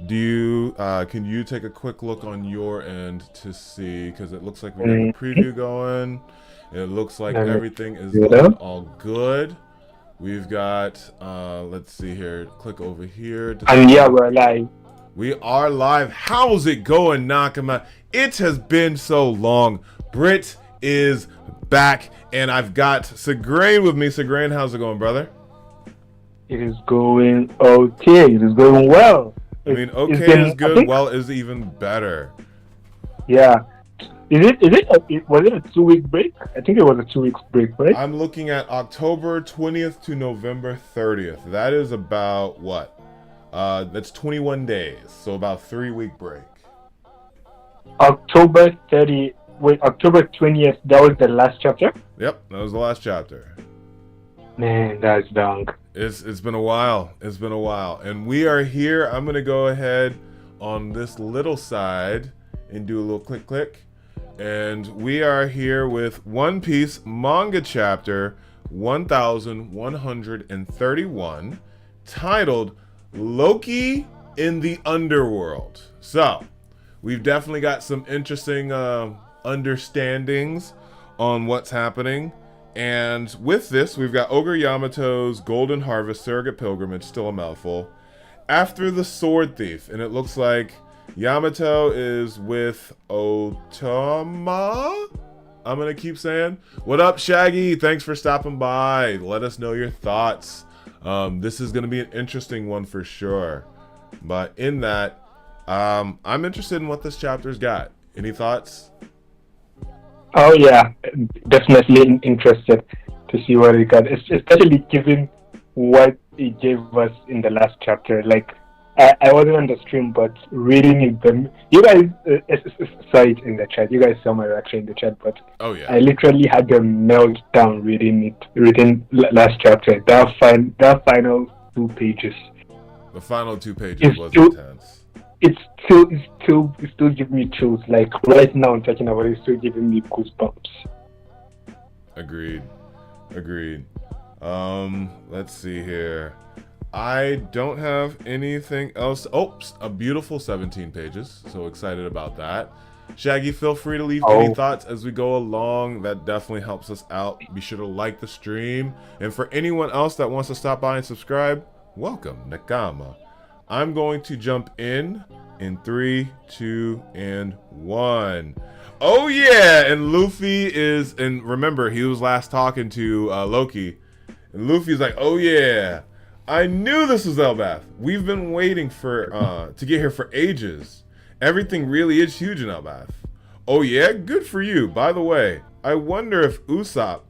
Do you can you take a quick look on your end to see, because it looks like we got the preview going. It looks like everything is looking all good. We've got let's see here. Click over here. And yeah, we're live. We are live. How's it going, Nakama? It has been so long. Brit is back, and I've got Segrain with me. Segrain, how's it going, brother? It is going okay. It is going well. I mean, okay is good. Well is even better. Yeah. Was it a 2-week break? I think it was a 2-week break, right? I'm looking at October 20th to November 30th. That is about what? That's 21 days. So about 3-week break. October 20th, that was the last chapter? Yep, that was the last chapter. Man, that's long. It's been a while. It's been a while. And we are here. I'm going to go ahead on this little side and do a little click. And we are here with One Piece manga chapter 1131, titled Loki in the Underworld. So, we've definitely got some interesting understandings on what's happening. And with this, we've got Ogre Yamato's Golden Harvest Surrogate Pilgrimage, still a mouthful, after the Sword Thief. And it looks like Yamato is with Otama? I'm going to keep saying. What up, Shaggy? Thanks for stopping by. Let us know your thoughts. This is going to be an interesting one for sure. But in that, I'm interested in what this chapter's got. Any thoughts? Oh yeah, definitely interested to see what it got, especially given what it gave us in the last chapter. Like, I wasn't on the stream, but reading it, you guys saw it in the chat. You guys saw my reaction in the chat, but oh yeah, I literally had a meltdown reading last chapter. That final 2 pages. The final 2 pages was intense. It's still giving me chills. Like right now, I'm talking about it, it's still giving me goosebumps. Agreed. Let's see here. I don't have anything else. Oops, a beautiful 17 pages. So excited about that. Shaggy, feel free to leave any thoughts as we go along. That definitely helps us out. Be sure to like the stream. And for anyone else that wants to stop by and subscribe, welcome, Nakama. I'm going to jump in 3, 2, and 1. Oh yeah, and Luffy is, and remember, he was last talking to Loki, and Luffy's like, oh yeah, I knew this was Elbath. We've been waiting for to get here for ages. Everything really is huge in Elbath. Oh yeah, good for you. By the way, I wonder if Usopp,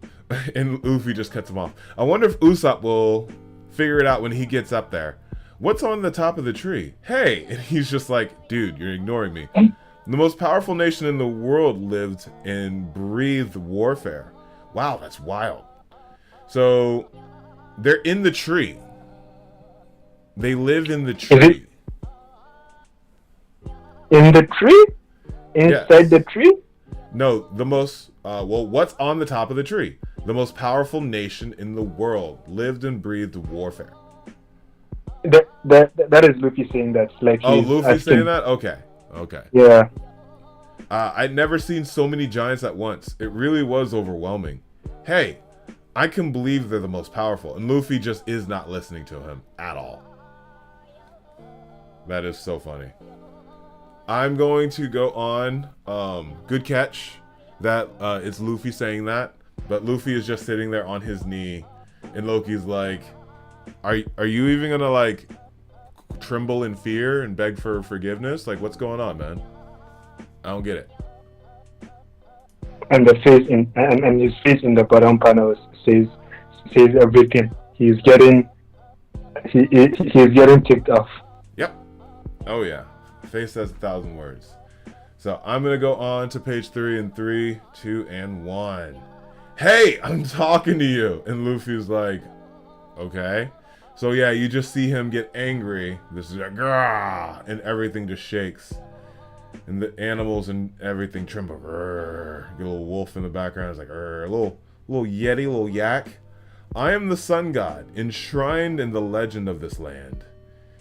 and Luffy just cuts him off, I wonder if Usopp will figure it out when he gets up there. What's on the top of the tree? Hey! And he's just like, dude, you're ignoring me. The most powerful nation in the world lived and breathed warfare. Wow, that's wild. So, they're in the tree. They live in the tree. In the tree? Inside the tree? No, the most, well, what's on the top of the tree? The most powerful nation in the world lived and breathed warfare. That is Luffy saying that. Like, oh, Luffy saying that? Okay. Yeah. I'd never seen so many giants at once. It really was overwhelming. Hey, I can believe they're the most powerful. And Luffy just is not listening to him at all. That is so funny. I'm going to go on. Good catch that it's Luffy saying that. But Luffy is just sitting there on his knee. And Loki's like, Are you even gonna like tremble in fear and beg for forgiveness? Like, what's going on, man? I don't get it. And the face and his face in the bottom panel says everything. He's getting ticked off. Yep. Oh yeah. Face says 1,000 words. So I'm gonna go on to page 3 in 3, 2, and 1. Hey, I'm talking to you. And Luffy's like, okay. So yeah, you just see him get angry. This is like, grah, and everything just shakes. And the animals and everything tremble. Grr. Get a little wolf in the background. It's like, grr. A little yeti, little yak. I am the sun god, enshrined in the legend of this land.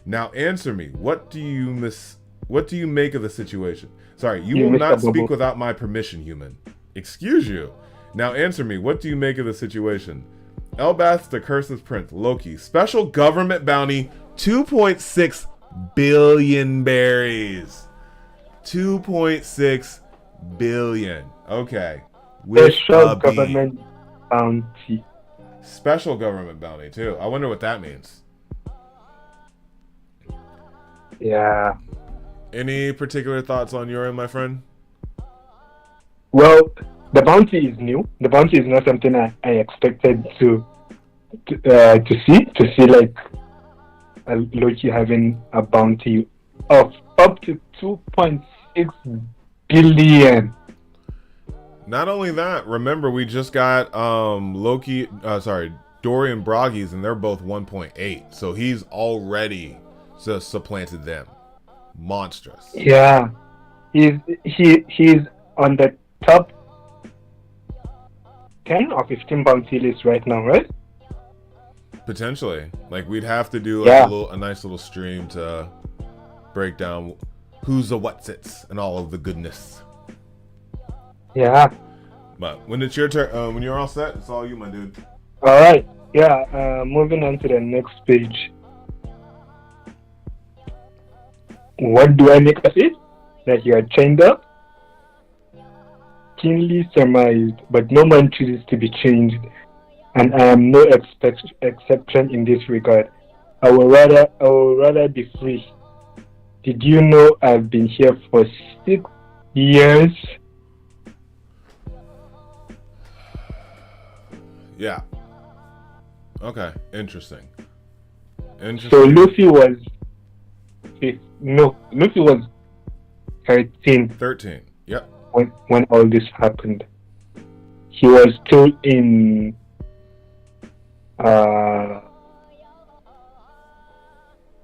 Now answer me. What do you make of the situation? Sorry, you You will missed not a bubble. speak without my permission, human. Excuse you. Now answer me. What do you make of the situation? Elbaf, the Curse's Prince, Loki, special government bounty, 2.6 billion berries. 2.6 billion. Okay. With Special a B. government bounty. Special government bounty too. I wonder what that means. Yeah. Any particular thoughts on your end, my friend? Well, the bounty is new. The bounty is not something I expected to see like Loki having a bounty of up to 2.6 billion. Not only that, remember we just got Dorian Broggies, and they're both 1.8. So he's already supplanted them. Monstrous. Yeah, he's on the top 10 or 15 bounty list right now, right? Potentially. Like we'd have to do a nice little stream to break down who's the what's-its and all of the goodness. Yeah. But when it's your turn, when you're all set, it's all you, my dude. All right. Yeah. Moving on to the next page. What do I make of it? That you are chained up? Keenly surmised, but no man chooses to be changed, and I am no exception in this regard. I would rather be free. Did you know I've been here for 6 years? Yeah. Okay. Interesting. So Luffy was 13. 13. Yep. When all this happened. He was still in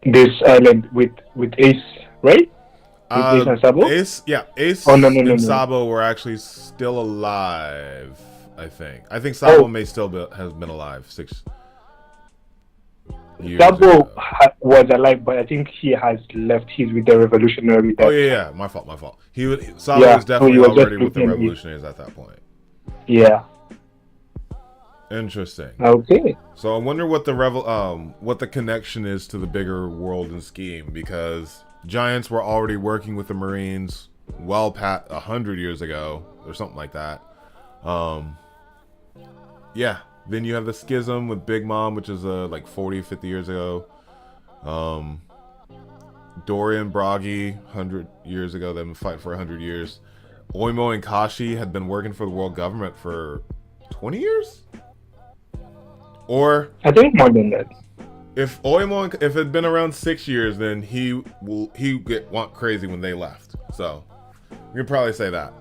this island with Ace, right? With Ace and Sabo? Ace No. Sabo were actually still alive, I think. I think Sabo may still has been alive 6 years Sabo ago. was alive, but I think he has left. He's with the Revolutionary. Oh yeah, my fault. Sabo was definitely already with the Revolutionaries at that point. Yeah. Interesting. Okay. So I wonder what the what the connection is to the bigger world and scheme, because Giants were already working with the Marines well past 100 years ago or something like that. Yeah. Then you have the schism with Big Mom, which is like 40, 50 years ago. Dorian Broggy, 100 years ago. They've been fighting for 100 years. Oimo and Kashi had been working for the world government for 20 years? Or I think more than that. If Oimo, if it had been around 6 years, then he went crazy when they left. So we could probably say that.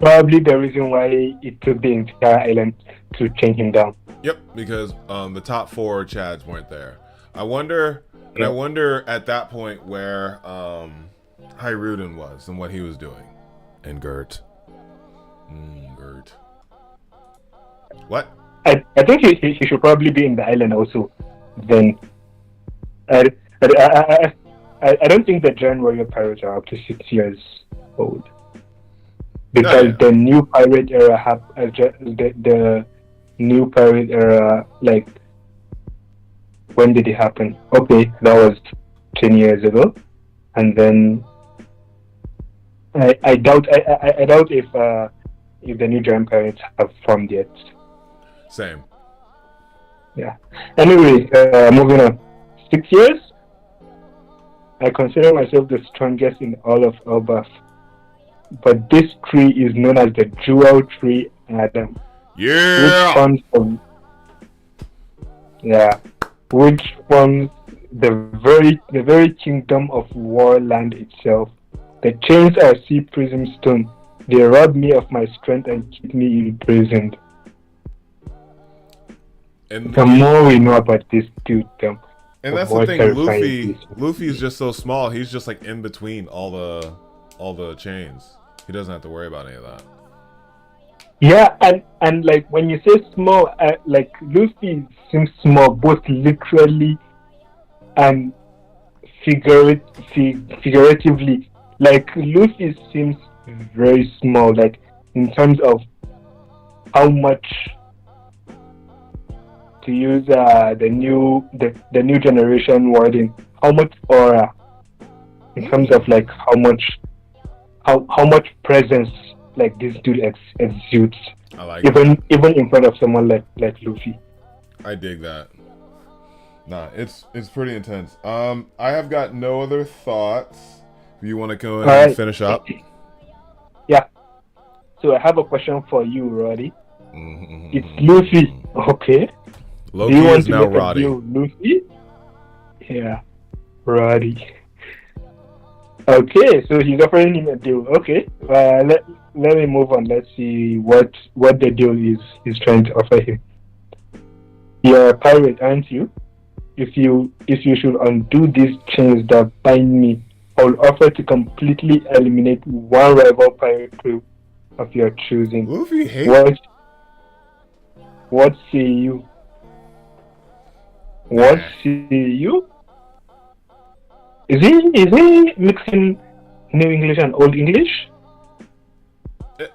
Probably the reason why it took the entire island to chain him down. Yep, because the top 4 Chads weren't there. I wonder at that point where Hiruden was and what he was doing. And Gert. Gert. What? I think he should probably be in the island also. Then I don't think the Giant Warrior pirates are up to 6 years old, because the new pirate era the new pirate era, like, when did it happen? Okay, that was 10 years ago, and then I doubt if the new giant pirates have formed yet. Same. Yeah. Anyway, moving on. 6 years? I consider myself the strongest in all of Elbaf. But this tree is known as the Jewel Tree Adam. Yeah! Which forms the very kingdom of Warland itself. The chains are sea prism stone. They rob me of my strength and keep me imprisoned. And the more we know about this dude, and that's the thing. Luffy is just so small. He's just like in between all the chains. He doesn't have to worry about any of that. Yeah, and like when you say small, like Luffy seems small, both literally and figuratively, like Luffy seems very small, like in terms of how much, to use the new generation wording, how much aura, in terms of like how much presence like this dude exudes. I like even that. even in front of someone like Luffy. I dig that. Nah, it's pretty intense. I have got no other thoughts. If you want to go ahead and finish up. Yeah. So I have a question for you, Roddy. Mm-hmm. It's Luffy. Okay. Loki Do you want is to now make Roddy. a deal, Luffy? Yeah, Roddy. Okay, so he's offering him a deal. Okay, let me move on. Let's see what the deal is he's trying to offer him. You're a pirate, aren't you? If you should undo these chains that bind me, I'll offer to completely eliminate one rival pirate crew of your choosing. Luffy hates. What say you? What say you? Is he mixing New English and Old English?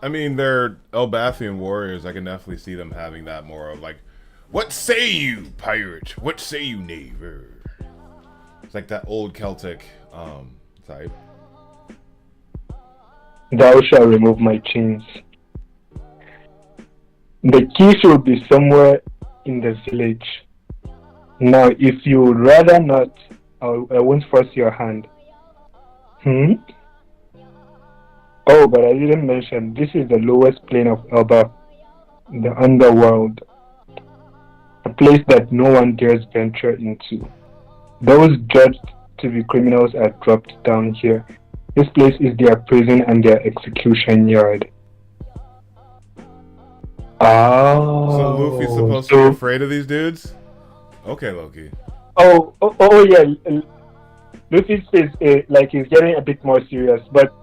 I mean, they're Elbathian warriors. I can definitely see them having that more of like, what say you, pirate? What say you, neighbor? It's like that old Celtic type. Thou shalt remove my chains. The key should be somewhere in the village. Now, if you would rather not, I won't force your hand. Oh, but I didn't mention, this is the lowest plane of Elba, the underworld. A place that no one dares venture into. Those judged to be criminals are dropped down here. This place is their prison and their execution yard. Oh. So Luffy's supposed to be afraid of these dudes? Okay, Loki. Oh yeah. Luffy's face like he's getting a bit more serious. But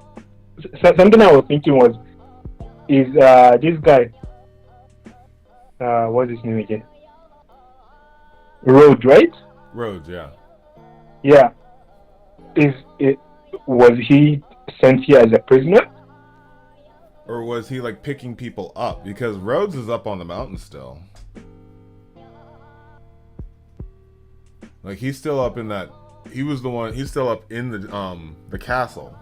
something I was thinking was, is this guy, what's his name again? Rhodes, right? Rhodes, yeah. Yeah. Was he sent here as a prisoner? Or was he like picking people up? Because Rhodes is up on the mountain still. Like he's still up in that. He's still up in the castle.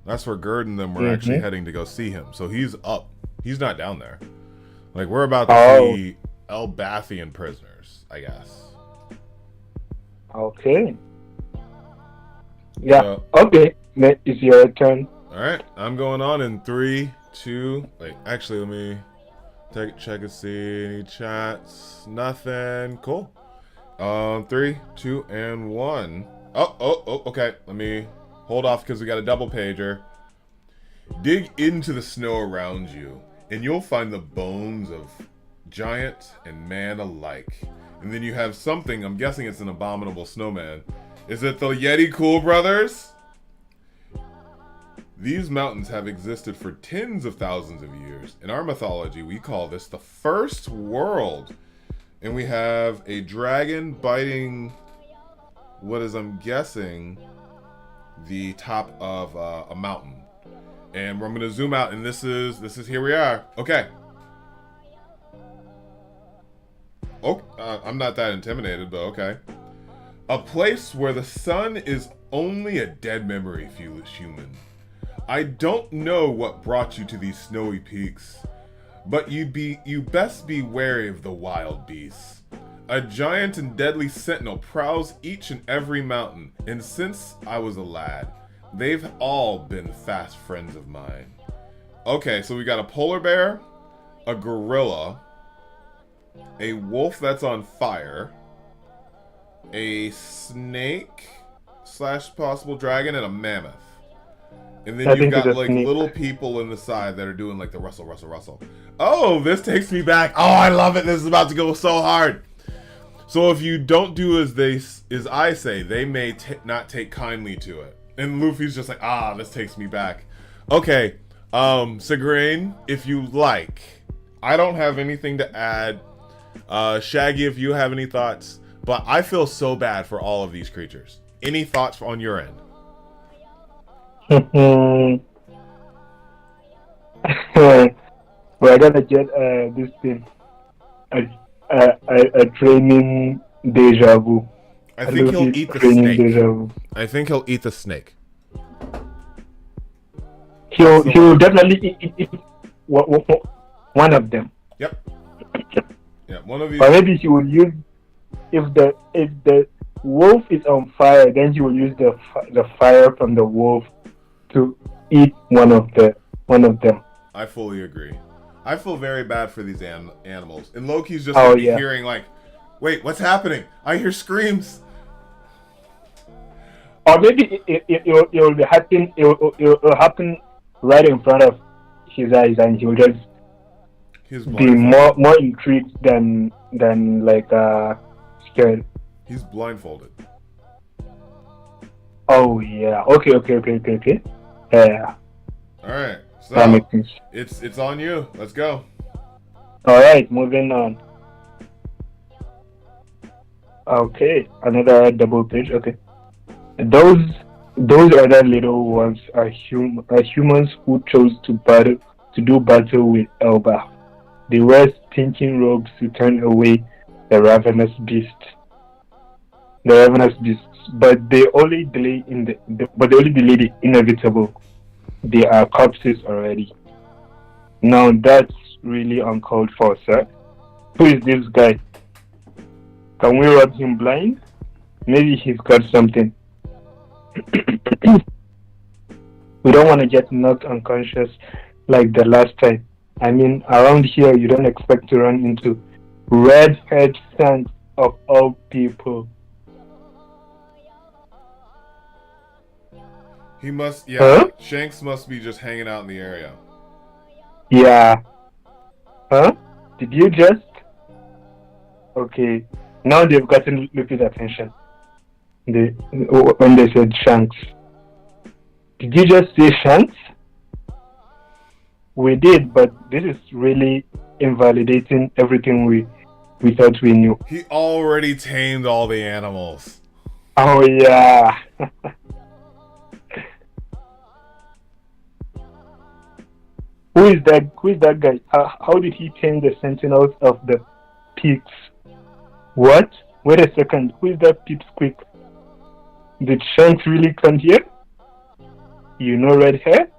That's where Gerd and them were actually heading to go see him. So he's up. He's not down there. Like we're about to see Elbathian prisoners, I guess. Okay. Yeah. Okay. It's your turn. All right. I'm going on in 3, 2. Wait. Actually, let me check and see any chats. Nothing. Cool. 3, 2, and 1. Oh. Okay. Let me hold off because we got a double pager. Dig into the snow around you, and you'll find the bones of giant and man alike. And then you have something. I'm guessing it's an abominable snowman. Is it the Yeti Cool Brothers? These mountains have existed for tens of thousands of years. In our mythology, we call this the first world. And we have a dragon biting what is, I'm guessing, the top of a mountain. And I'm going to zoom out, and this is here we are. Okay. Oh, I'm not that intimidated, but okay. A place where the sun is only a dead memory, foolish human. I don't know what brought you to these snowy peaks, but you best be wary of the wild beasts. A giant and deadly sentinel prowls each and every mountain, and since I was a lad, they've all been fast friends of mine. Okay, so we got a polar bear, a gorilla, a wolf that's on fire, a snake / possible dragon, and a mammoth. And then you've got like little people in the side that are doing like the rustle. Oh, this takes me back. Oh, I love it. This is about to go so hard. So if you don't do as I say, they may not take kindly to it. And Luffy's just like, this takes me back. Okay, Sigrain, if you like. I don't have anything to add. Shaggy, if you have any thoughts. But I feel so bad for all of these creatures. Any thoughts on your end? We're gonna get this thing, a training deja vu. I think he'll eat the snake. Deja vu. I think he'll eat the snake. He'll definitely eat one of them. Yep. Yeah, one of these. Or maybe he will use, if the wolf is on fire, then he will use the fire from the wolf to eat one of them. I fully agree. I feel very bad for these animals. And Loki's just hearing like, wait, what's happening? I hear screams. Or maybe it will be happen. It will happen right in front of his eyes, and he will just be more intrigued than like scared. He's blindfolded. Oh yeah. Okay. Yeah. All right. So that makes sense. It's on you. Let's go. All right. Moving on. Okay. Another double page. Okay. Those other little ones are humans who chose to do battle with Elba. They wear stinking robes to turn away the ravenous beasts. But they only delay the inevitable. They are corpses already. Now that's really uncalled for, sir. Who is this guy? Can we rub him blind? Maybe he's got something. We don't want to get knocked unconscious like the last time. I mean, around here you don't expect to run into red-haired Shanks of all people. He must, Shanks must be just hanging out in the area. Yeah. Huh? Did you just? Okay. Now they've gotten Luffy's attention. When they said Shanks. Did you just say Shanks? We did, but this is really invalidating everything we thought we knew. He already tamed all the animals. Oh yeah. Who is that guy? How did he tame the sentinels of the peaks? What? Wait a second. Who is that pipsqueak? Did Shanks really come here? You know red hair?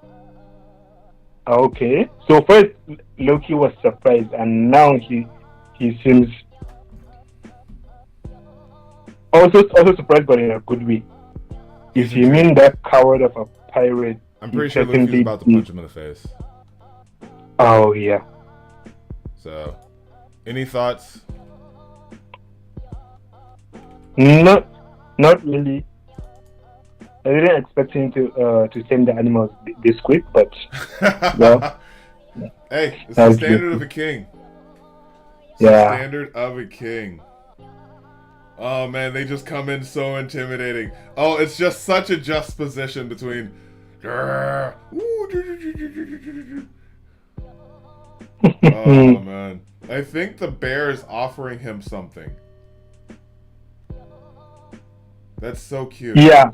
Okay. So first Loki was surprised, and now he seems also surprised, but in a good way. If you mean that coward of a pirate, I'm pretty sure Luffy's about to punch him in the face. Oh yeah. So, any thoughts? Not really. I didn't expect him to tame the animals this quick, but well. Hey, it's the standard of a king. It's the standard of a king. Oh man, they just come in so intimidating. Oh, it's just such a juxtaposition between. Oh man, I think the bear is offering him something. That's so cute. Yeah.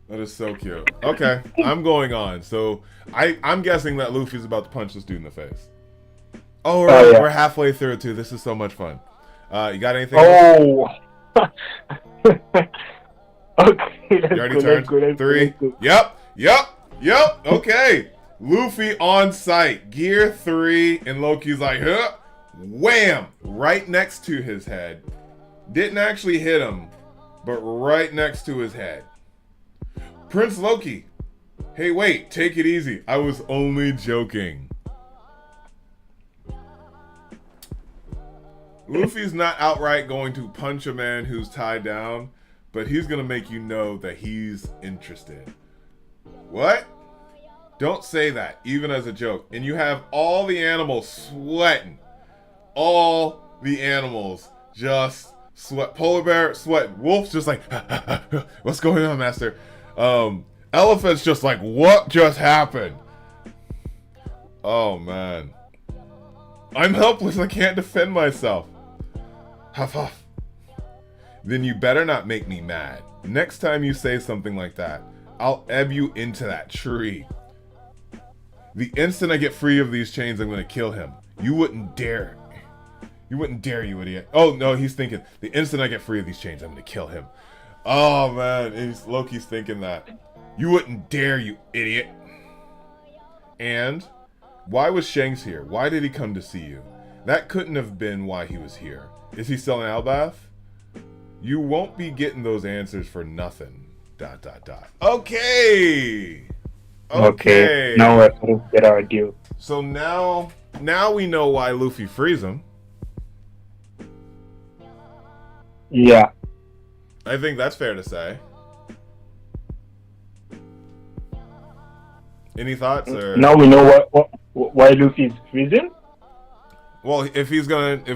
That is so cute. Okay, I'm going on. So I'm guessing that Luffy's about to punch this dude in the face. Oh, we're halfway through it too. This is so much fun. You got anything? Oh. Okay. You already turned 3. Yep. Okay. Luffy on site. Gear 3, and Loki's like, huh? Wham! Right next to his head. Didn't actually hit him, but right next to his head. Prince Loki. Hey, wait, take it easy. I was only joking. Luffy's not outright going to punch a man who's tied down, but he's going to make you know that he's interested. What? Don't say that, even as a joke. And you have all the animals sweating. All the animals just sweat. Polar bear sweating. Wolf's just like, what's going on, master? Elephant's just like, what just happened? Oh, man. I'm helpless. I can't defend myself. Huff huff. Then you better not make me mad. Next time you say something like that, I'll ebb you into that tree. The instant I get free of these chains, I'm gonna kill him. You wouldn't dare. You wouldn't dare, you idiot. Oh, no, he's thinking, the instant I get free of these chains, I'm gonna kill him. Oh, man, Loki's thinking that. You wouldn't dare, you idiot. And why was Shanks here? Why did he come to see you? That couldn't have been why he was here. Is he still in Albath? You won't be getting those answers for nothing. ... Okay. Okay. Now we're going to get our deal. So now we know why Luffy frees him. Yeah. I think that's fair to say. Any thoughts? Or now we know why Luffy is freezing? Well, if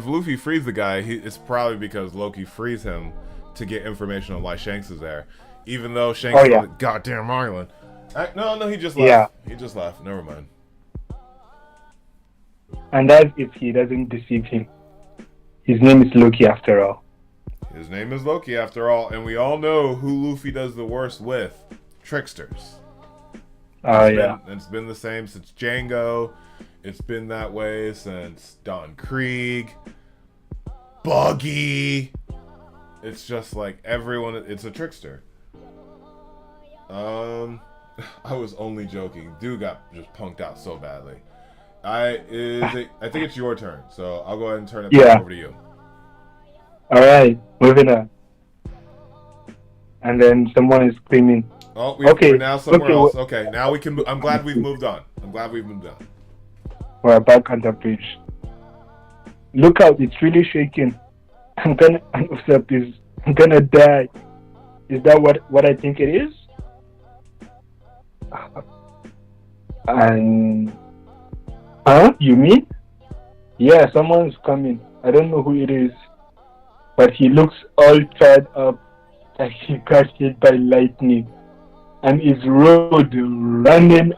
Luffy frees the guy, it's probably because Loki frees him to get information on why Shanks is there. Even though Shanks is on the goddamn island. No, he just left. Yeah. He just left. Never mind. And that's if he doesn't deceive him. His name is Loki after all. His name is Loki after all, and we all know who Luffy does the worst with. Tricksters. It's been the same since Django. It's been that way since Don Krieg. Buggy. It's just like everyone, it's a trickster. I was only joking. Dude got just punked out so badly. I think it's your turn, so I'll go ahead and turn it back over to you. Alright, moving on. And then someone is screaming. Oh, we're now somewhere else. Okay, now we can. I'm glad we've moved on. We're back on the bridge. Look out! It's really shaking. I'm gonna die. Is that what I think it is? And you mean? Yeah, someone's coming. I don't know who it is, but he looks all tied up, like he got hit by lightning, and is running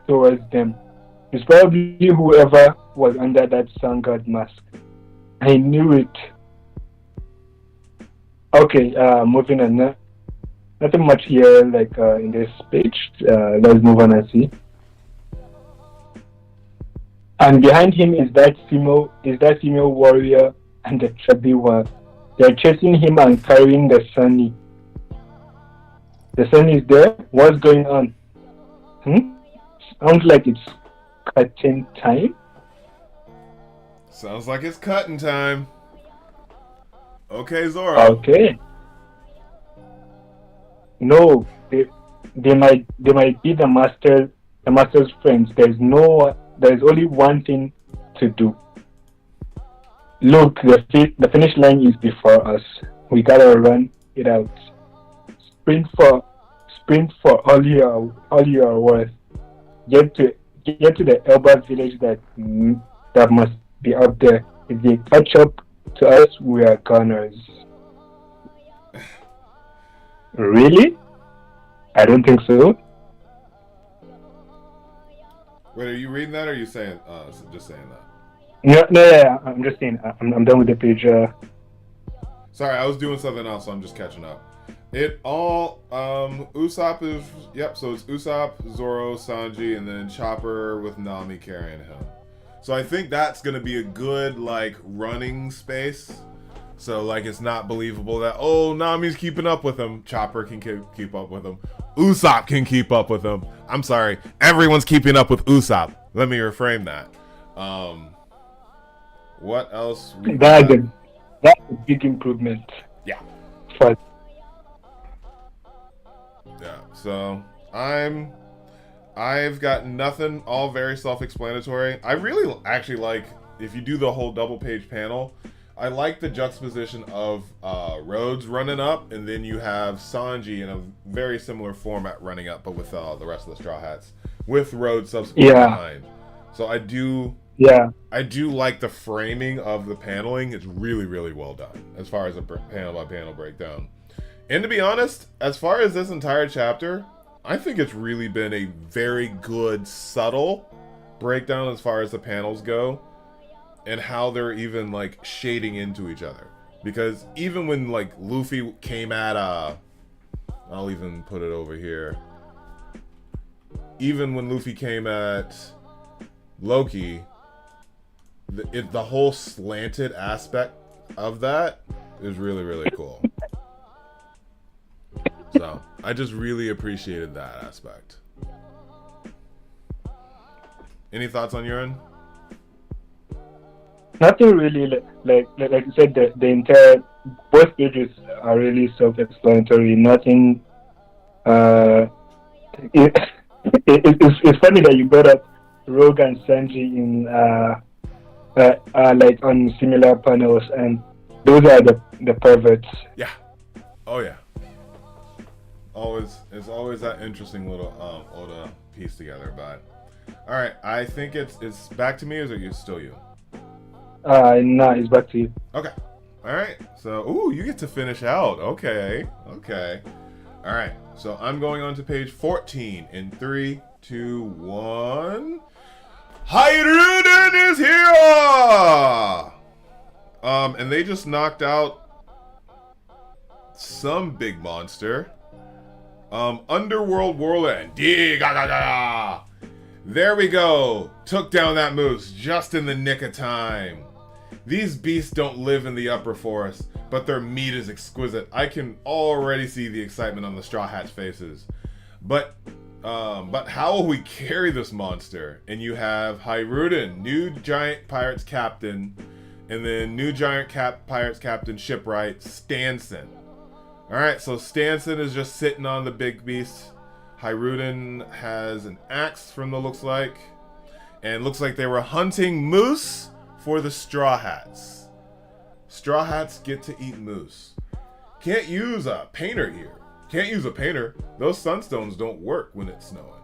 towards them. It's probably whoever was under that sun god mask. I knew it. Okay, moving on. Nothing much here, in this page. Let's move on and see. And behind him is that female warrior and the chubby one. They're chasing him and carrying the Sunny. The Sunny is there. What's going on? Sounds like it's cutting time. Sounds like it's cutting time. Okay, Zoro. Okay. No, they might be the master's friends. There's only one thing to do. Look, the finish line is before us. We gotta run it out. Sprint for all you are worth. Get to the Elba village that must be up there. If they catch up to us, we are gunners. Really? I don't think so. Wait, are you reading that or are you saying just saying that? No, I'm just saying I'm done with the page. Sorry, I was doing something else, so I'm just catching up. It all Usopp is so it's Usopp, Zoro, Sanji, and then Chopper with Nami carrying him. So I think that's gonna be a good running space. So it's not believable that Nami's keeping up with him. Chopper can keep up with him. Usopp can keep up with him. I'm sorry, everyone's keeping up with Usopp. Let me reframe that. What else? That's a big improvement. Yeah. But yeah. So I've got nothing. All very self-explanatory. I really actually like if you do the whole double page panel. I like the juxtaposition of Rhodes running up, and then you have Sanji in a very similar format running up, but with the rest of the Straw Hats, with Rhodes subsequently behind. So I do like the framing of the paneling. It's really, really well done as far as a panel-by-panel breakdown. And to be honest, as far as this entire chapter, I think it's really been a very good, subtle breakdown as far as the panels go. and how they're even like shading into each other. Because even when like Luffy came at I'll even put it over here. Even when Luffy came at Loki, the whole slanted aspect of that is really, really cool. So I just really appreciated that aspect. Any thoughts on your end? Nothing really. Like you said, the entire both pages are really self-explanatory. Nothing. It's funny that you brought up Rogue and Sanji in like on similar panels, and those are the perverts. Yeah. Oh yeah. It's always that interesting little Oda piece together. But all right, I think it's back to me, or is it still you? No, it's back to you. Okay. All right. So, you get to finish out. Okay. All right. So I'm going on to page 14 in 3, 2, 1. Hairuden is here. And they just knocked out some big monster. Underworld Warlord. There we go. Took down that moose just in the nick of time. These beasts don't live in the upper forest, but their meat is exquisite. I can already see the excitement on the Straw Hat's faces. But how will we carry this monster? And you have Hairuden, new giant pirates captain, and then new giant pirates captain shipwright Stanson. Alright, so Stanson is just sitting on the big beast. Hairuden has an axe from the looks like. And looks like they were hunting moose for the Straw Hats. Straw Hats get to eat moose. Can't use a painter here. Can't use a painter. Those sunstones don't work when it's snowing.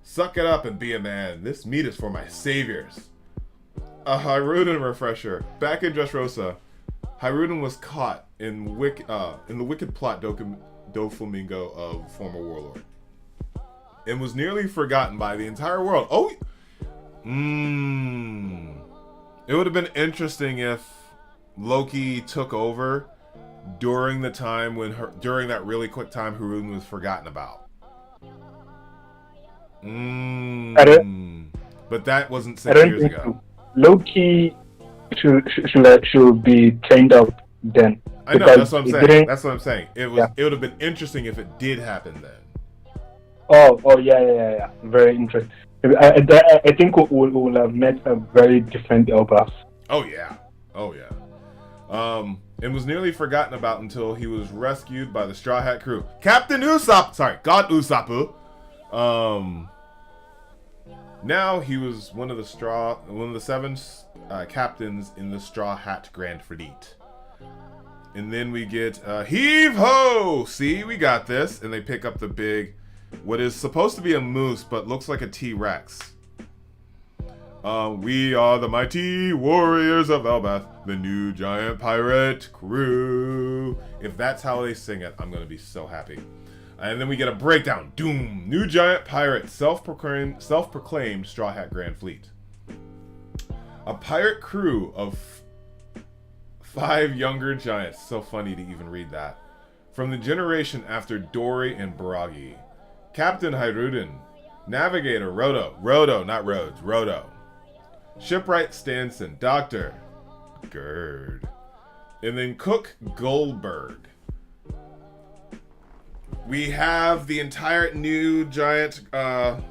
Suck it up and be a man. This meat is for my saviors. A Hairuden refresher. Back in Dressrosa, Hairuden was caught in the wicked plot Doflamingo of former Warlord, and was nearly forgotten by the entire world. It would have been interesting if Loki took over during the time during that really quick time Hairuden was forgotten about. But that wasn't 6 years ago. So. Loki should be trained up then. I know, that's what I'm saying. That's what I'm saying. It would have been interesting if it did happen then. Oh yeah. Very interesting. I think we will have met a very different Elbaf. Oh yeah. And was nearly forgotten about until he was rescued by the Straw Hat crew. Captain Usopp! Sorry, God Usopp. Now he was one of the 7 captains in the Straw Hat Grand Fleet. And then we get heave ho! See, we got this. And they pick up the big, what is supposed to be a moose, but looks like a T-Rex. We are the mighty warriors of Elbaf, the new giant pirate crew. If that's how they sing it, I'm gonna be so happy. And then we get a breakdown. Doom! New giant pirate, self-proclaimed Straw Hat Grand Fleet. A pirate crew of 5 younger giants. So funny to even read that. From the generation after Dory and Baragi. Captain Hairuden. Navigator Rodo, not Rhodes, Rodo. Shipwright Stanson. Doctor Gerd. And then Cook Goldberg. We have the entire new giant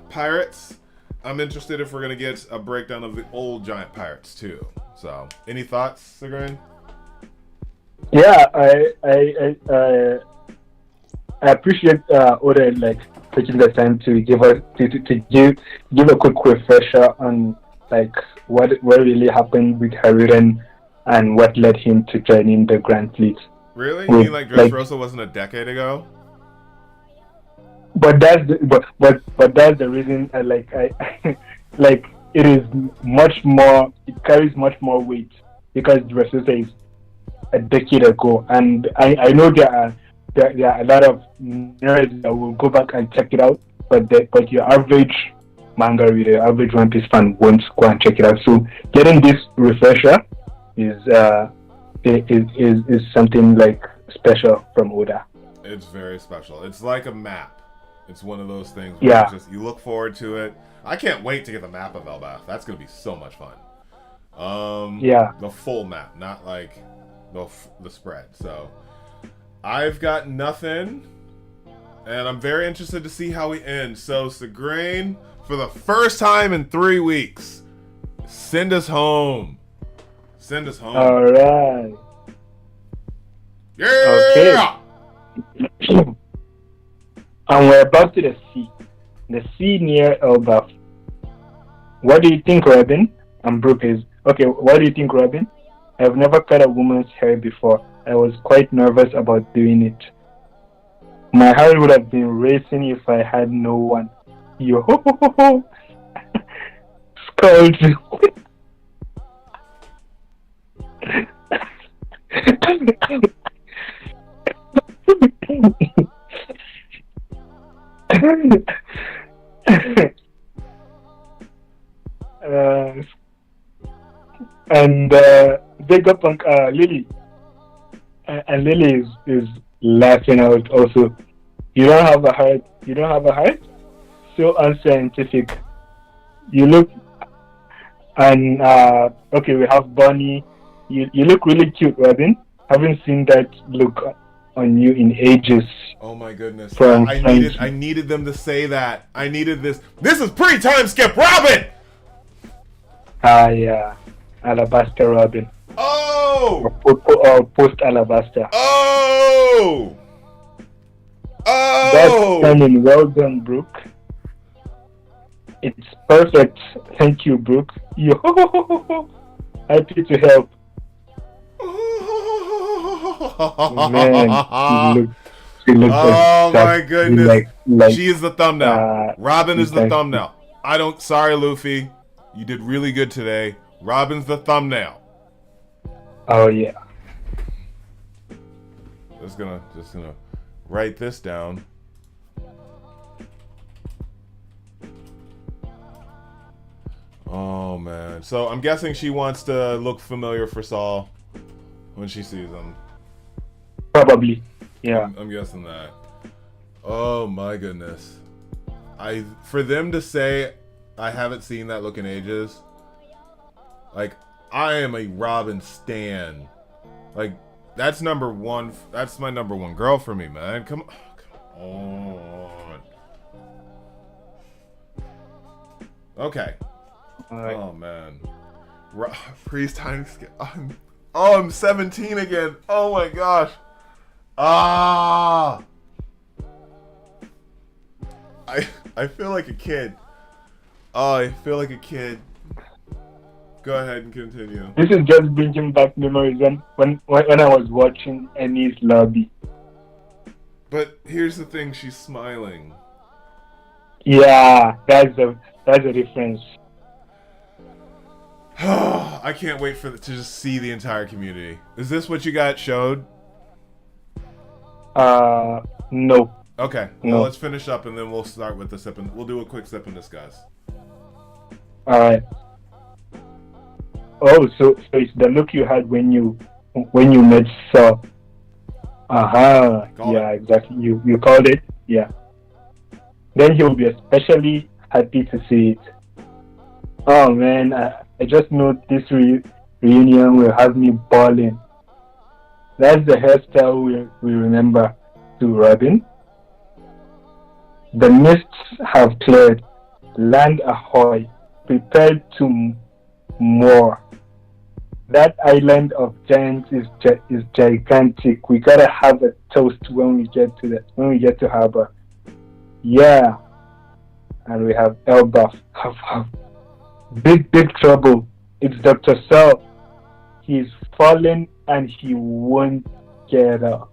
pirates. I'm interested if we're going to get a breakdown of the old giant pirates too. So, any thoughts, Sigrun? Yeah, I appreciate Oda like taking the time to give us to give a quick refresher on like what really happened with Hairuden and what led him to joining the Grand Fleet. Really? You mean like Dressrosa wasn't a decade ago? But that's the reason I like it is much more. It carries much more weight because Dressrosa is a decade ago, and I know there are a lot of nerds that will go back and check it out, but your average manga reader, average One Piece fan won't go and check it out. So getting this refresher is something like special from Oda. It's very special. It's like a map. It's one of those things where you look forward to it. I can't wait to get the map of Elbaf. That's gonna be so much fun. The full map, not like the spread. So I've got nothing, and I'm very interested to see how we end. So Segrain, for the first time in 3 weeks, send us home. Send us home. All right. Yeah. Okay. And we're about to the sea. The sea near Elbaf. What do you think, Robin? And Brooke is okay. What do you think, Robin? I've never cut a woman's hair before. I was quite nervous about doing it. My heart would have been racing if I had no one. Yo ho ho ho ho. Scold. And big up on Lily. And Lily is laughing out also. You don't have a heart? You don't have a heart? So unscientific. You look, and okay, we have Bonnie. You look really cute, Robin. Haven't seen that look on you in ages. Oh my goodness. I needed them to say that. I needed this. This is pre-time skip Robin! Yeah. Alabaster Robin. Oh! Or post Alabaster. Oh! Oh! That's stunning. Well done, Brooke. It's perfect. Thank you, Brooke. Yo, happy to help. Man, she looks oh my goodness. Like, she is the thumbnail. Robin is the thumbnail. Sorry, Luffy. You did really good today. Robin's the thumbnail. Oh yeah. Just gonna write this down. Oh man. So I'm guessing she wants to look familiar for Saul when she sees him. Probably. Yeah. I'm guessing that. Oh my goodness. For them to say I haven't seen that look in ages. Like, I am a Robin stan. Like, that's number one. That's my number one girl for me, man. Come on. Okay. Right. Oh man. Priest time skip. I'm 17 again. Oh my gosh. I feel like a kid. Oh, I feel like a kid. Go ahead and continue. This is just bringing back memories when I was watching Annie's Lobby. But here's the thing, she's smiling. Yeah, that's a difference. I can't wait to just see the entire community. Is this what you got showed? No. Okay, well, let's finish up and then we'll start with the sip and we'll do a quick sip and discuss. Alright. Oh, so it's the look you had when you met Saw. Yeah, exactly. You called it. Yeah. Then he'll be especially happy to see it. Oh man, I just know this reunion will have me balling. That's the hairstyle we remember to Robin. The mists have cleared. Land ahoy. Prepared to more. That island of giants is gigantic. We gotta have a toast when we get to harbor. Yeah. And we have Elbaf. Big trouble. It's Dr. Saul. He's fallen and he won't get up.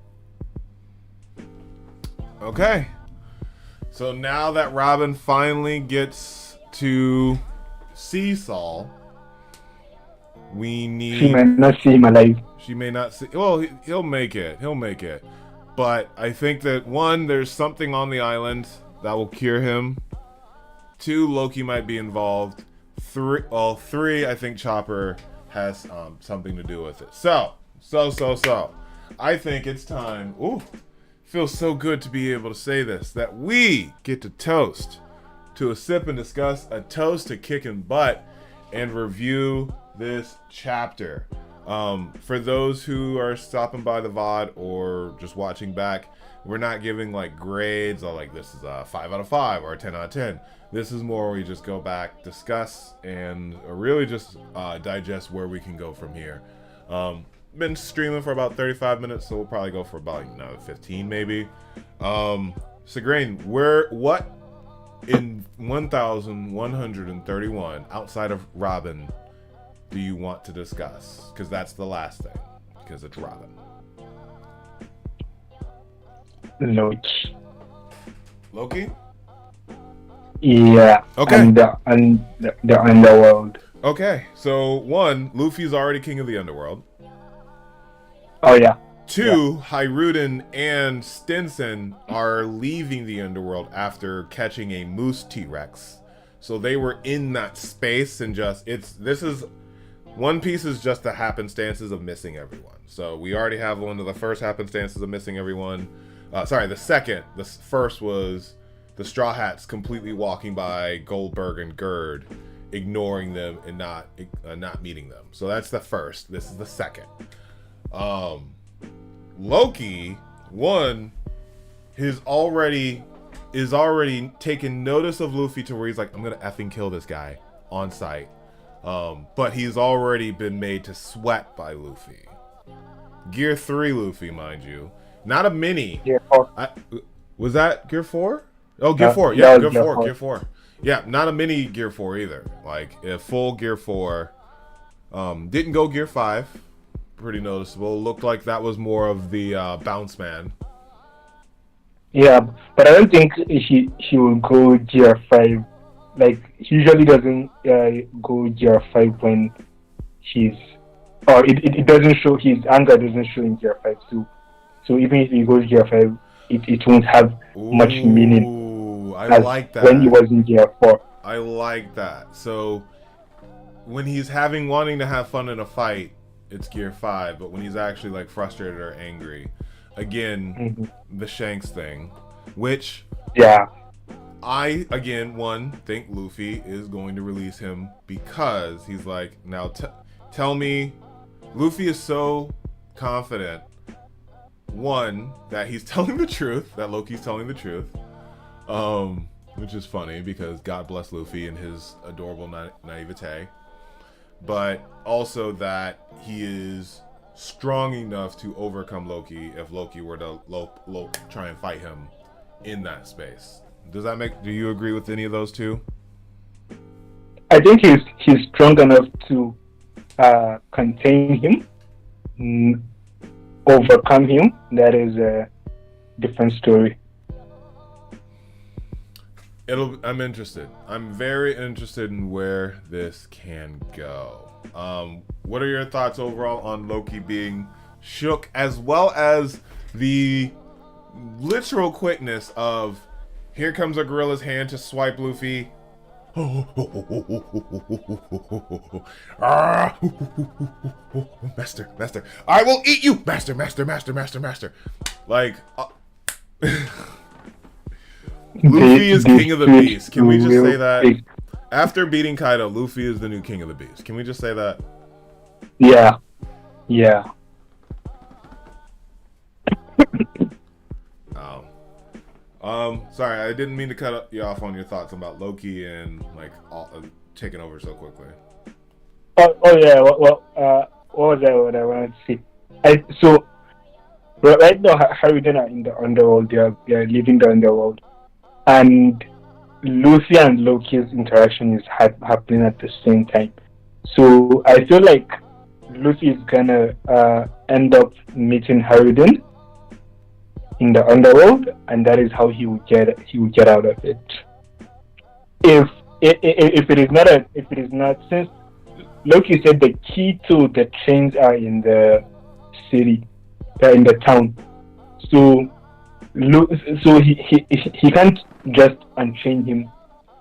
Okay. So now that Robin finally gets to see Saul, we need... She may not see him alive. She may not see... Well, he'll make it. He'll make it. But I think that, one, there's something on the island that will cure him. 2, Loki might be involved. 3, I think Chopper has something to do with it. So. I think it's time. Ooh, feels so good to be able to say this, that we get to toast to a sip and discuss, a toast to kicking butt and review this chapter. For those who are stopping by the VOD or just watching back, we're not giving like grades or like this is a 5 out of 5 or a 10 out of 10. This is more we just go back, discuss, and really just digest where we can go from here. Been streaming for about 35 minutes, so we'll probably go for about 15 maybe. Segrain, what in 1131 outside of Robin do you want to discuss? Because that's the last thing, because it's Robin. Loki? Yeah. Okay. And the underworld. Okay, so 1, Luffy's already king of the underworld. Oh yeah. 2, Hiruden and Stinson are leaving the underworld after catching a moose T-Rex. So they were in that space and One Piece is just the happenstances of missing everyone. So we already have one of the first happenstances of missing everyone. The second. The first was the Straw Hats completely walking by Goldberg and Gerd, ignoring them and not meeting them. So that's the first. This is the second. Loki, 1, is already taken notice of Luffy to where he's like, I'm gonna effing kill this guy on sight. But he's already been made to sweat by Luffy. Gear 3 Luffy, mind you. Not a mini. Gear 4. Was that Gear 4? Oh, Gear 4. Yeah, Gear 4. Yeah, not a mini Gear 4 either. Like, a full Gear 4. Didn't go Gear 5. Pretty noticeable. Looked like that was more of the bounce man. Yeah, but I don't think he will go Gear 5. Like, he usually doesn't go Gear 5 when it doesn't show, his anger doesn't show in Gear 5. So even if he goes Gear 5, it won't have much meaning. I like that. When he was in Gear 4. I like that. So when he's wanting to have fun in a fight, it's Gear 5, but when he's actually like frustrated or angry, again, the Shanks thing, which I think Luffy is going to release him because he's like, now tell me, Luffy is so confident, 1, that he's telling the truth, that Loki's telling the truth, which is funny because God bless Luffy and his adorable naivete. But also that he is strong enough to overcome Loki if Loki were to try and fight him in that space. Do you agree with any of those two? I think he's strong enough to contain him, overcome him. That is a different story. I'm interested. I'm very interested in where this can go. What are your thoughts overall on Loki being shook, as well as the literal quickness of here comes a gorilla's hand to swipe Luffy. Master, I will eat you, master. Like. Luffy is king of the beast. Can we just say that? After beating Kaido, Luffy is the new king of the beast. Can we just say that? Yeah. Sorry, I didn't mean to cut you off on your thoughts about Loki and like taking over so quickly. Oh yeah. What was what I wanted to say? So right now, Harridan are in the underworld. They are leaving the underworld. And Luffy and Loki's interaction is happening at the same time. So I feel like Luffy is gonna end up meeting Harridan in the underworld, and that is how he will get out of it. If it is not, since Loki said the key to the chains are in the city, they're in the town. So he can't just unchain him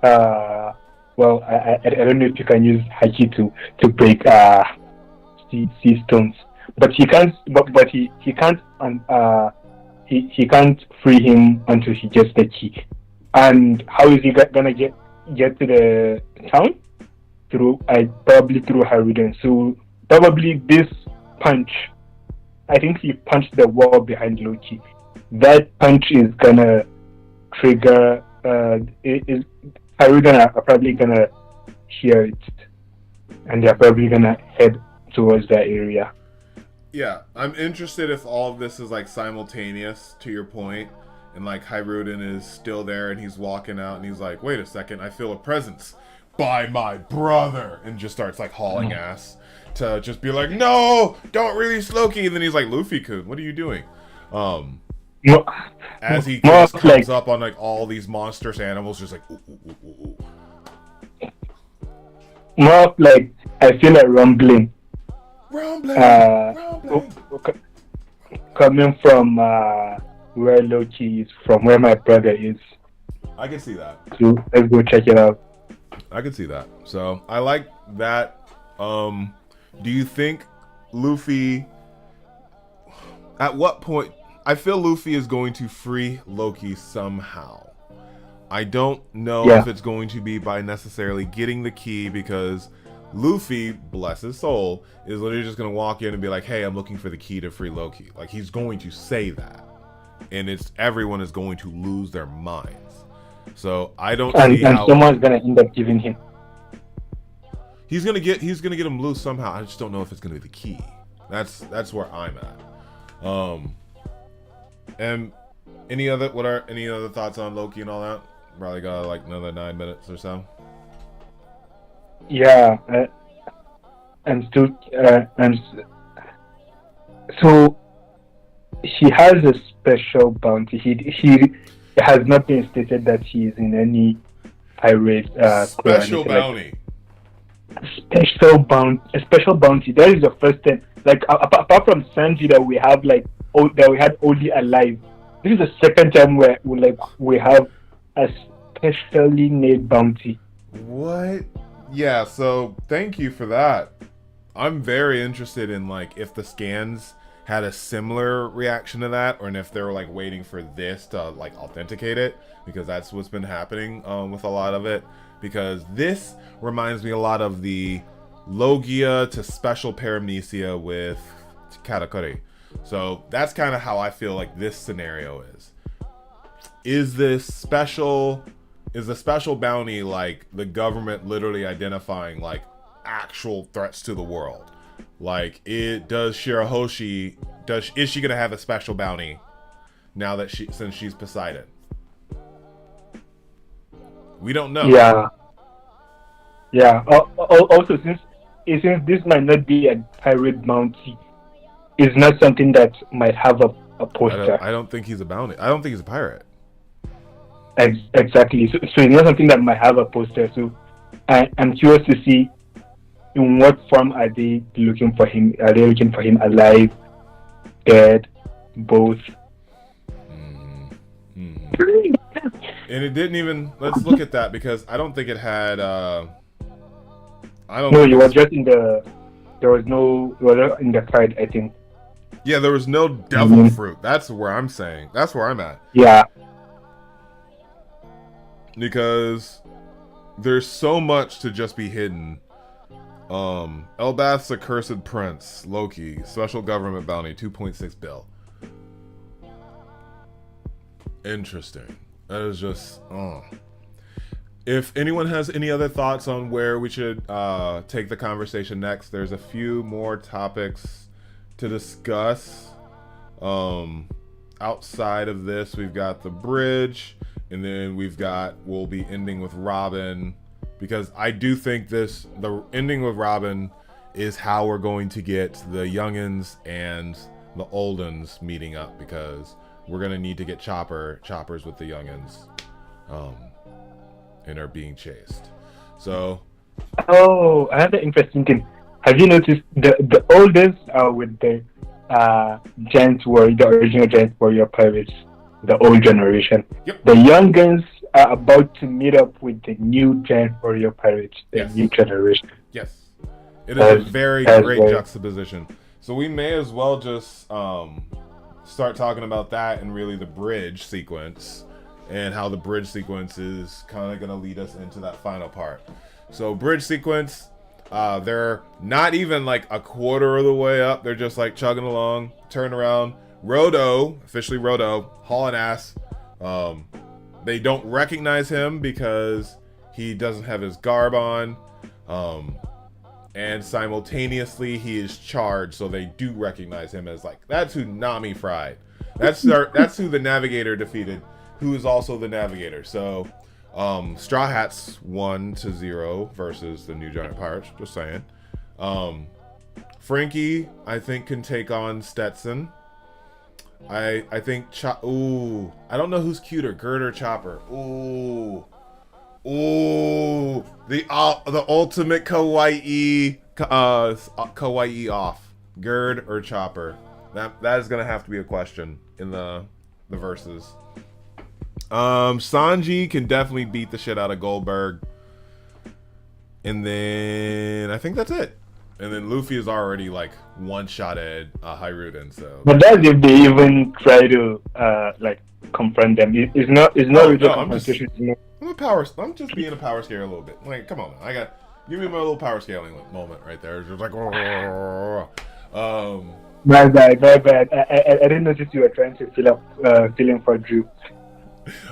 well, I don't know if you can use haki to break sea stones, but he can't. But he can't. He can't free him until he gets the key. And how is he gonna get to the town? Probably through Haruden. So probably this punch, I think he punched the wall behind Loki. That punch is gonna trigger. Haruden are probably gonna hear it, and they're probably gonna head towards that area. Yeah, I'm interested if all of this is like simultaneous to your point, and like Haruden is still there and he's walking out and he's like, wait a second, I feel a presence by my brother, and just starts like hauling ass to just be like, no, don't release Loki, and then he's like, Luffy-kun, what are you doing? As he just comes up on like all these monstrous animals, just like ooh, ooh, ooh, ooh. More like I feel a rumbling. Coming from where Loki is, from where my brother is. I can see that. So let's go check it out. I can see that. So I like that. Do you think Luffy? At what point? I feel Luffy is going to free Loki somehow. I don't know if it's going to be by necessarily getting the key, because Luffy, bless his soul, is literally just going to walk in and be like, hey, I'm looking for the key to free Loki. Like, he's going to say that. And everyone is going to lose their minds. So I don't see how... And someone's going to end up giving him. He's gonna get him loose somehow. I just don't know if it's gonna be the key. That's where I'm at. And any other thoughts on Loki and all that? Probably got like another 9 minutes or so. Yeah, so he has a special bounty. He has not been stated that he is in any pirate special bounty. A special bounty. That is the first thing. Like apart from Sanji that we have that we had only alive. This is the second time where we have a specially made bounty. What? Yeah. So thank you for that. I'm very interested in like if the scans had a similar reaction to that, or if they were like waiting for this to like authenticate it, because that's what's been happening with a lot of it. Because this reminds me a lot of the Logia to special paramnesia with Katakuri. So that's kind of how I feel like this scenario is. Is the special bounty like the government literally identifying like actual threats to the world? Like, is she gonna have a special bounty now that since she's Poseidon? We don't know. Yeah. Also, since this might not be a pirate bounty, it's not something that might have a poster. I don't think he's a bounty. I don't think he's a pirate. Exactly. So it's not something that might have a poster. So I'm curious to see in what form are they looking for him. Are they looking for him alive, dead, both? And it didn't even. Let's look at that, because I don't think it had. No, you were just in the. There was no. You were in the card, I think. Yeah, there was no devil fruit. That's where I'm saying. That's where I'm at. Yeah. Because there's so much to just be hidden. Elbath's Accursed Prince, Loki, special government bounty, 2.6 bill. Interesting. That is just, If anyone has any other thoughts on where we should take the conversation next, there's a few more topics to discuss. Outside of this, we've got the bridge, and then we'll be ending with Robin, because I do think the ending with Robin is how we're going to get the youngins and the oldens meeting up, because we're gonna need to get choppers with the youngins, and are being chased. So, another interesting thing. Have you noticed the oldest are with the giant warrior, the original giant warrior pirates, the old generation. Yep. The youngins are about to meet up with the new giant warrior pirates, the Yes. new generation. Yes. It is a very great very- juxtaposition. So we may as well just start talking about that and really the bridge sequence and how the bridge sequence is kind of going to lead us into that final part. So bridge sequence, they're not even like a quarter of the way up. They're just like chugging along, turn around. Rodo, officially Rodo, hauling ass. They don't recognize him because he doesn't have his garb on. And simultaneously he is charged, so they do recognize him as like, that's who Nami fried. That's who the Navigator defeated, who is also the Navigator. So Straw Hats 1-0 versus the New Giant Pirates, just saying. Frankie, I think, can take on Stetson. I think ooh, I don't know who's cuter, Gerd or Chopper. Ooh, the ultimate kawaii off, Gerd or Chopper. That is gonna have to be a question in the verses. Sanji can definitely beat the shit out of Goldberg, and then I think that's it. And then Luffy is already like one shot at Hiruden. So, but that's if they even try to like confront them. It's not really a confrontation. I'm just being a power scaler a little bit. Like, come on, man. Give me my little power scaling moment right there. It's just like, My bad. I didn't notice you were trying to fill up feeling for Drew.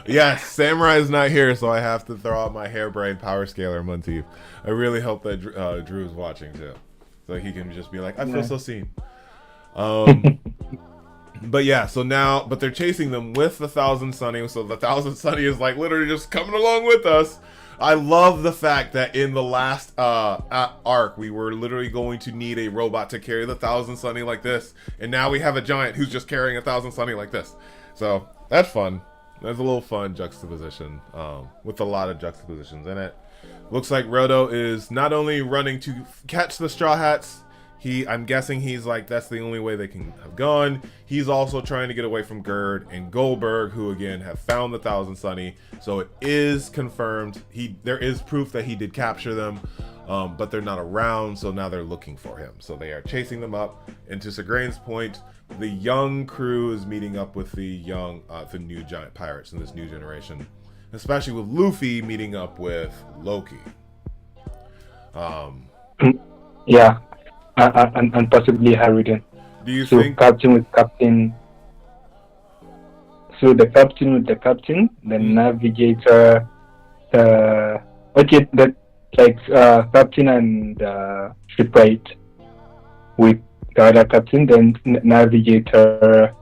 Yes, Samurai is not here, so I have to throw out my harebrained power scaler motif. I really hope that Drew is watching too, so he can just be like, I feel so seen. But yeah, so now, but they're chasing them with the Thousand Sunny, so the Thousand Sunny is like literally just coming along with us. I love the fact that in the last arc, we were literally going to need a robot to carry the Thousand Sunny like this, and now we have a giant who's just carrying a Thousand Sunny like this. So that's fun. There's a little fun juxtaposition with a lot of juxtapositions in it. Looks like Rodo is not only running to catch the Straw Hats, I'm guessing he's like, that's the only way they can have gone. He's also trying to get away from Gerd and Goldberg, who again have found the Thousand Sunny. So it is confirmed. There is proof that he did capture them, but they're not around. So now they're looking for him. So they are chasing them up. And to Segrane's point, the young crew is meeting up with the new giant pirates in this new generation, especially with Luffy meeting up with Loki. Yeah. And possibly Hiruden. Do you so think captain with captain? So the captain with the captain, the navigator, captain and shipwright with the other captain, then navigator,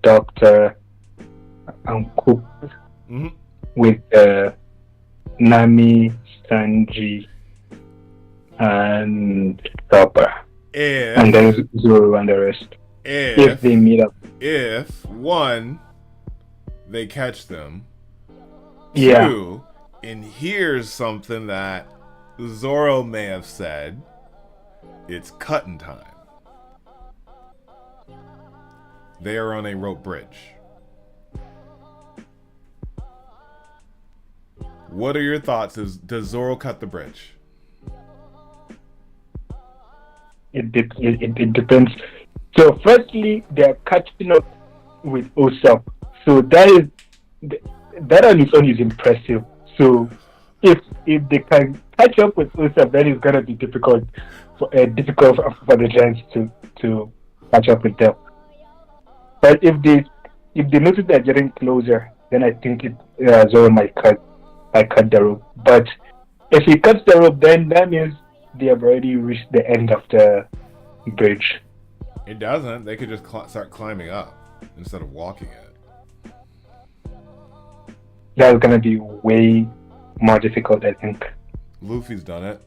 doctor, and cook with Nami, Sanji, and Chopper. And then Zoro and the rest. If they meet up. If one, they catch them. Yeah. Two, and here's something that Zoro may have said. It's cutting time. They are on a rope bridge. What are your thoughts? Does Zoro cut the bridge? It depends. So firstly, they're catching up with Usopp. So that on its own is impressive. So if they can catch up with Usopp, then it's gonna be difficult for the Giants to catch up with them. But if they notice they're getting closer, then I think Zoro might cut the rope. But if he cuts the rope, then that means they have already reached the end of the bridge. It doesn't. They could just start climbing up instead of walking it. That's gonna be way more difficult, I think. Luffy's done it.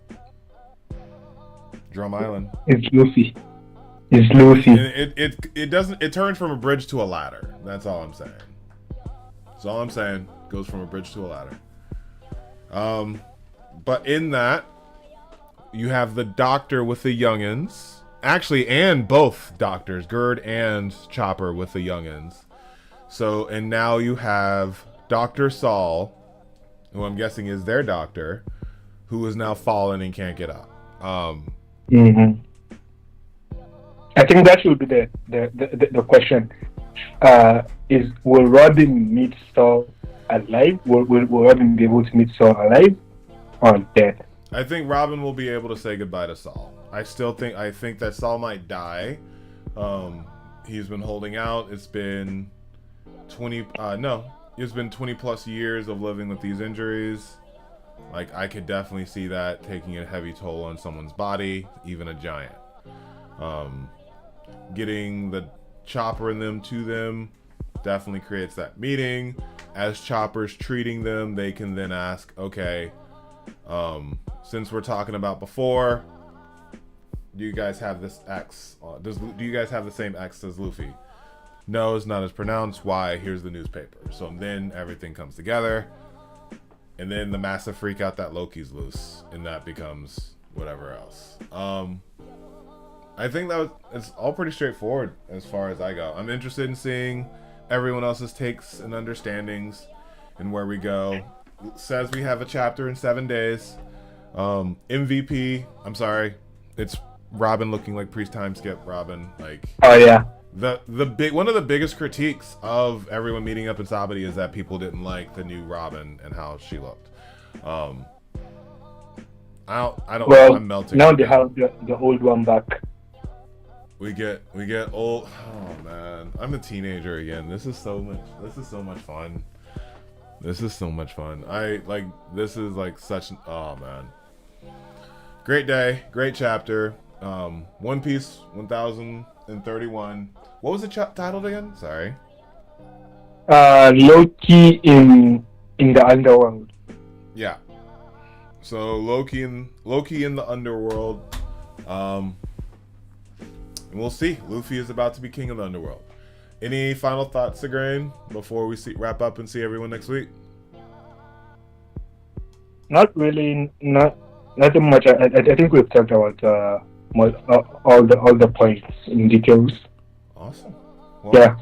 Drum Island. It's Luffy. It doesn't. It turns from a bridge to a ladder. That's all I'm saying. That's all I'm saying. Goes from a bridge to a ladder. But in that, you have the doctor with the youngins. Actually, and both doctors, Gerd and Chopper with the youngins. So, and now you have Dr. Saul who I'm guessing is their doctor, who is now fallen and can't get up. Mm-hmm. I think that should be the question. Will Robin meet Saul alive? Will Robin be able to meet Saul alive or dead? I think Robin will be able to say goodbye to Saul. I think that Saul might die. He's been holding out. It's been 20 plus years of living with these injuries. Like, I could definitely see that taking a heavy toll on someone's body, even a giant. Getting the Chopper and them to them definitely creates that meeting. As Chopper's treating them, they can then ask, okay, since we're talking about before, do you guys have this X? Do you guys have the same X as Luffy? No, it's not as pronounced. Why? Here's the newspaper. So then everything comes together. And then the massive freak out that Loki's loose. And that becomes whatever else. I think it's all pretty straightforward as far as I go. I'm interested in seeing everyone else's takes and understandings and where we go. It says we have a chapter in 7 days. MVP, I'm sorry. It's Robin looking like pre-time skip Robin. Like, oh yeah. One of the biggest critiques of everyone meeting up in Sabati is that people didn't like the new Robin and how she looked. I don't. Well, I'm melting. Now they have the old one back. We get old. Oh man, I'm a teenager again. This is so much fun. This is so much fun. This is like such. Oh man, great day, great chapter. One Piece 1031. What was the titled again? Sorry. Loki in the underworld. Yeah. So Loki in the underworld. And we'll see. Luffy is about to be king of the underworld. Any final thoughts, Segrain, before we wrap up and see everyone next week? Not really. Nothing much. I think we've talked about all the points in details. Awesome. Well, yeah,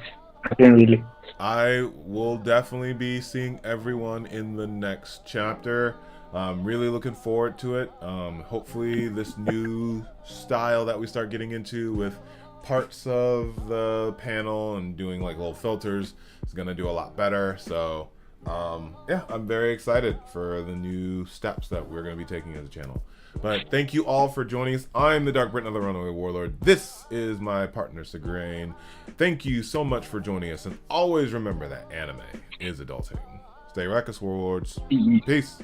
I think really. I will definitely be seeing everyone in the next chapter. I'm really looking forward to it. Hopefully this new style that we start getting into with parts of the panel and doing like little filters is going to do a lot better. So yeah, I'm very excited for the new steps that we're going to be taking as a channel. But thank you all for joining us. I'm the DarkBriton of the Runaway Warlord. This is my partner, Segrain. Thank you so much for joining us. And always remember that anime is adulting. Stay reckless, Warlords. Peace.